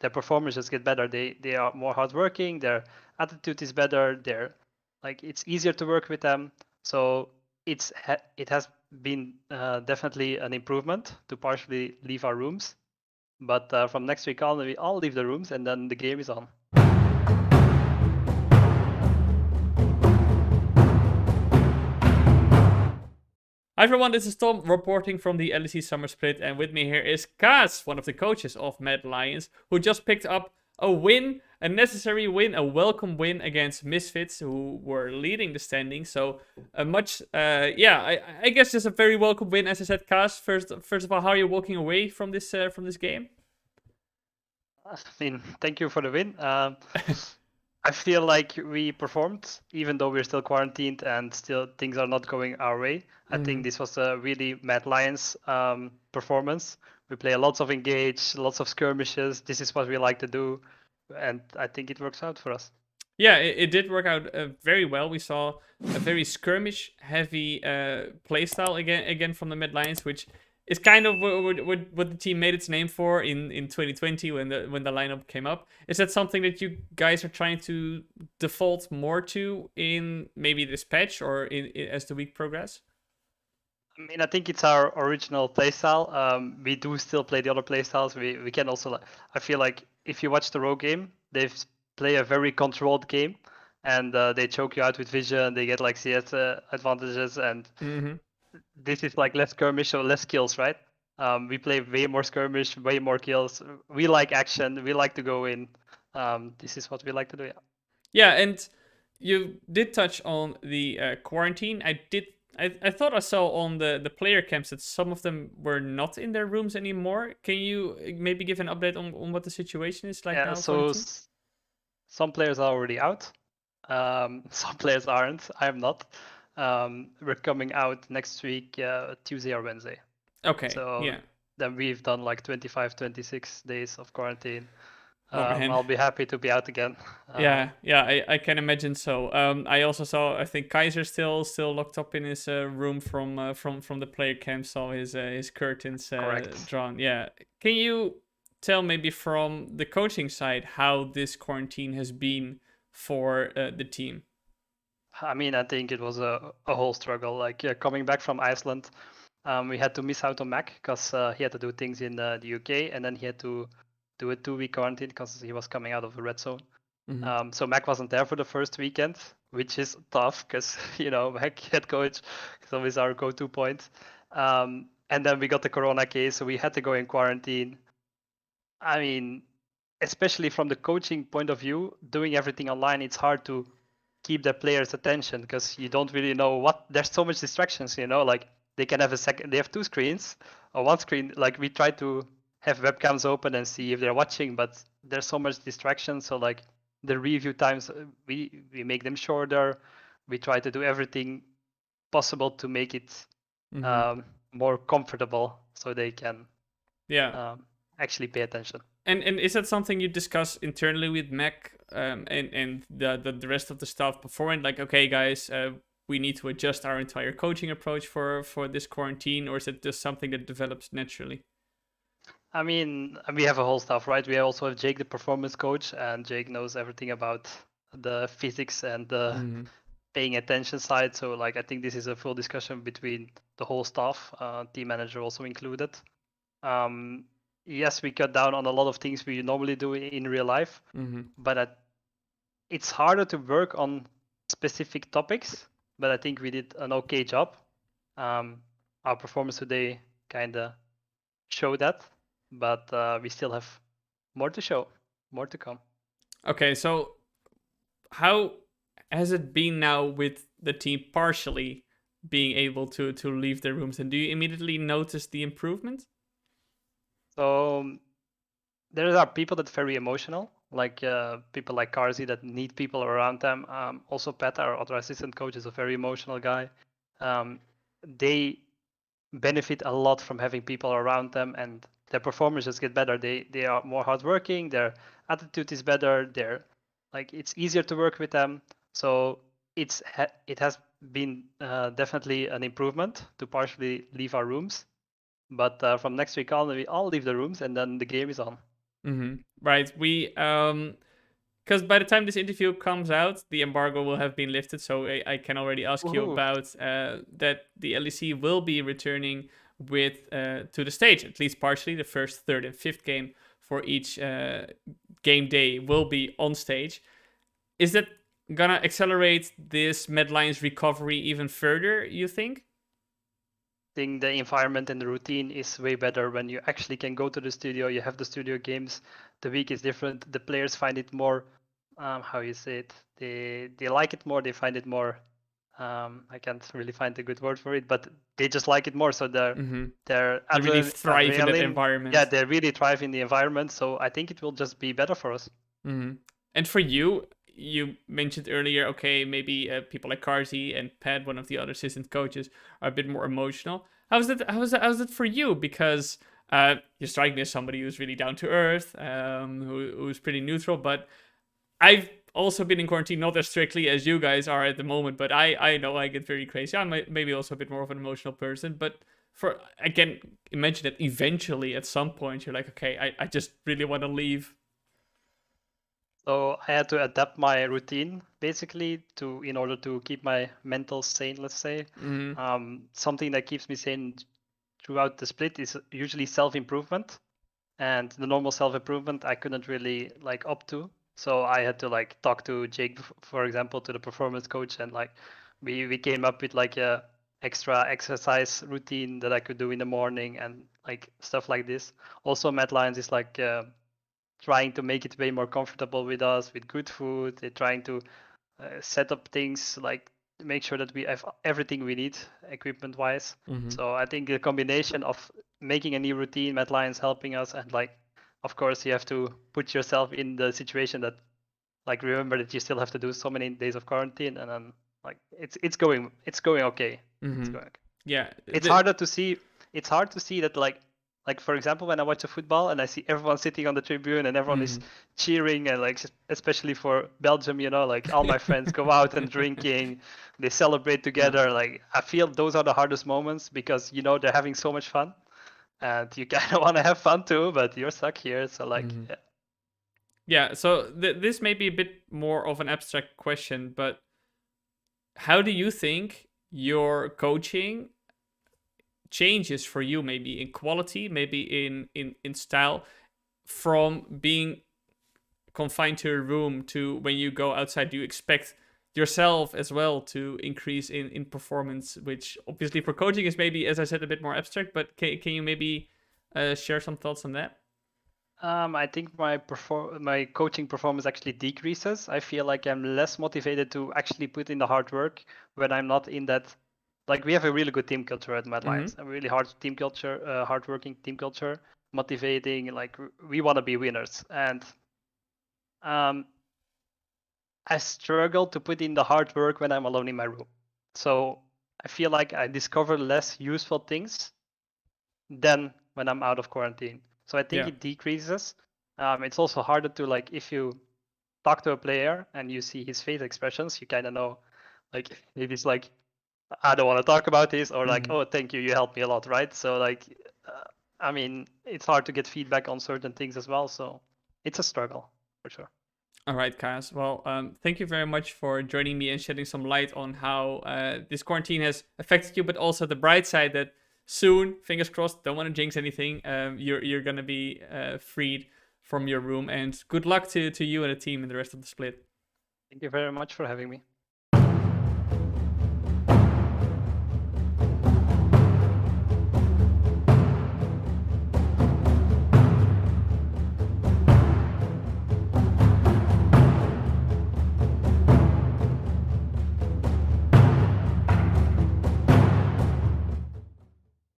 their performance just get better. They are more hardworking. Their attitude is better. They're like it's easier to work with them. So it has been definitely an improvement to partially leave our rooms. But from next week on, we all leave the rooms and then the game is on. Hi everyone, this is Tom reporting from the LEC Summer Split, and with me here is Kaas, one of the coaches of Mad Lions, who just picked up a win, a necessary win, a welcome win against Misfits, who were leading the standings. So a much, I guess just a very welcome win, as I said. Kaas, first of all, how are you walking away from this game? I mean, thank you for the win. I feel like we performed, even though we're still quarantined and still things are not going our way. I think this was a really Mad Lions performance. We play lots of engage, lots of skirmishes. This is what we like to do, and I think it works out for us. Yeah, it did work out very well. We saw a very skirmish-heavy playstyle again from the Mad Lions, which is kind of what the team made its name for in 2020 when the lineup came up. Is that something that you guys are trying to default more to in maybe this patch or as the week progress? I mean, I think it's our original playstyle. We do still play the other playstyles. We can also. I feel like if you watch the Rogue game, they play a very controlled game, and they choke you out with vision. They get like CS advantages, and this is like less skirmish or less kills, right? We play way more skirmish, way more kills. We like action. We like to go in. This is what we like to do. Yeah. Yeah, and you did touch on the quarantine. I thought I saw on the player camps that some of them were not in their rooms anymore. Can you maybe give an update on what the situation is like now for the So team? some players are already out. Some players aren't. I'm not. We're coming out next week, Tuesday or Wednesday. Okay, So yeah. then we've done like 25, 26 days of quarantine. Oh man. I'll be happy to be out again. Yeah, I can imagine so. I also saw, I think Kaiser still locked up in his room from the player camp. Saw his curtains Correct. drawn. Yeah, can you tell maybe from the coaching side how this quarantine has been for the team? I mean, I think it was a whole struggle. Like coming back from Iceland, we had to miss out on Mac because he had to do things in the UK, and then he had to do a 2-week quarantine because he was coming out of the red zone. So Mac wasn't there for the first weekend, which is tough because Mac head coach is always our go-to point. And then we got the corona case, so we had to go in quarantine. I mean, especially from the coaching point of view, doing everything online, it's hard to keep the players' attention because you don't really know what. There's so much distractions, like they can have they have two screens or one screen. Like we try to have webcams open and see if they're watching, but there's so much distraction. So like the review times, we make them shorter. We try to do everything possible to make it more comfortable so they can Yeah. actually pay attention. And is that something you discuss internally with Mac and the rest of the staff beforehand? Like, okay, guys, we need to adjust our entire coaching approach for this quarantine, or is it just something that develops naturally? I mean, we have a whole staff, right? We also have Jake, the performance coach, and Jake knows everything about the physics and the paying attention side. So, like, I think this is a full discussion between the whole staff, team manager also included. Yes, we cut down on a lot of things we normally do in real life, but it's harder to work on specific topics. But I think we did an okay job. Our performance today kind of show that, but we still have more to show, more to come. Okay, so how has it been now with the team partially being able to leave their rooms, and do you immediately notice the improvement? So there are people that are very emotional, like people like Karzi that need people around them. Also, Pat, our other assistant coach, is a very emotional guy. They benefit a lot from having people around them, and their performances get better. They are more hardworking. Their attitude is better. They're like it's easier to work with them. So it has been definitely an improvement to partially leave our rooms. But from next week on, we all leave the rooms, and then the game is on. Right. Because by the time this interview comes out, the embargo will have been lifted. So I can already ask you Woohoo. about that the LEC will be returning with to the stage, at least partially. The first, third, and fifth game for each game day will be on stage. Is that gonna accelerate this Mad Lions recovery even further, you think? Think the environment and the routine is way better when you actually can go to the studio. You have the studio games. The week is different. The players find it more, how you say it. They like it more. They find it more. I can't really find a good word for it, but they just like it more. So their They really thrive in that adrenaline, yeah, environment. they really thrive in the environment. So I think it will just be better for us. And for you, you mentioned earlier, okay, maybe people like Carsey and Pat, one of the other assistant coaches, are a bit more emotional. How's that? How's that for you? Because you strike me as somebody who's really down to earth, who's pretty neutral. But I've also been in quarantine, not as strictly as you guys are at the moment. But I know I get very crazy. I'm maybe also a bit more of an emotional person. But I can imagine that eventually, at some point, you're like, okay, I just really want to leave. So I had to adapt my routine basically to in order to keep my mental sane, let's say. Something that keeps me sane throughout the split is usually self-improvement, and the normal self-improvement I couldn't really like up to. So I had to like talk to Jake, for example, to the performance coach, and like we came up with like a extra exercise routine that I could do in the morning and like stuff like this. Also, Matt Lyons is like trying to make it way more comfortable with us with good food. They're trying to set up things like make sure that we have everything we need equipment wise. So I think the combination of making a new routine, Matt Lyons helping us, and like of course you have to put yourself in the situation that like remember that you still have to do so many days of quarantine, and then like it's going okay. It's going okay. Yeah. It's harder to see. It's hard to see that like for example when I watch a football and I see everyone sitting on the tribune and everyone is cheering, and like especially for Belgium, like all my friends go out and drinking, they celebrate together. Like I feel those are the hardest moments because they're having so much fun, and you kind of want to have fun too, but you're stuck here. So like yeah. Yeah, so this may be a bit more of an abstract question, but how do you think your coaching changes for you, maybe in quality, maybe in style, from being confined to a room to when you go outside? Do you expect yourself as well to increase in performance, which obviously for coaching is maybe, as I said, a bit more abstract, but can you maybe share some thoughts on that? I think my coaching performance actually decreases. I feel like I'm less motivated to actually put in the hard work when I'm not in that. Like we have a really good team culture at Mad Lions, a really hard team culture, hardworking team culture, motivating. Like we want to be winners, and um, I struggle to put in the hard work when I'm alone in my room. So I feel like I discover less useful things than when I'm out of quarantine. So I think Yeah. it decreases. It's also harder to like if you talk to a player and you see his face expressions, you kind of know like if he's like I don't want to talk about this or like oh thank you, you helped me a lot, right? So like I mean it's hard to get feedback on certain things as well. So it's a struggle for sure. All right, Kaas. Well, thank you very much for joining me and shedding some light on how this quarantine has affected you, but also the bright side that soon, fingers crossed, don't want to jinx anything. You're gonna be freed from your room, and good luck to you and the team and the rest of the split. Thank you very much for having me.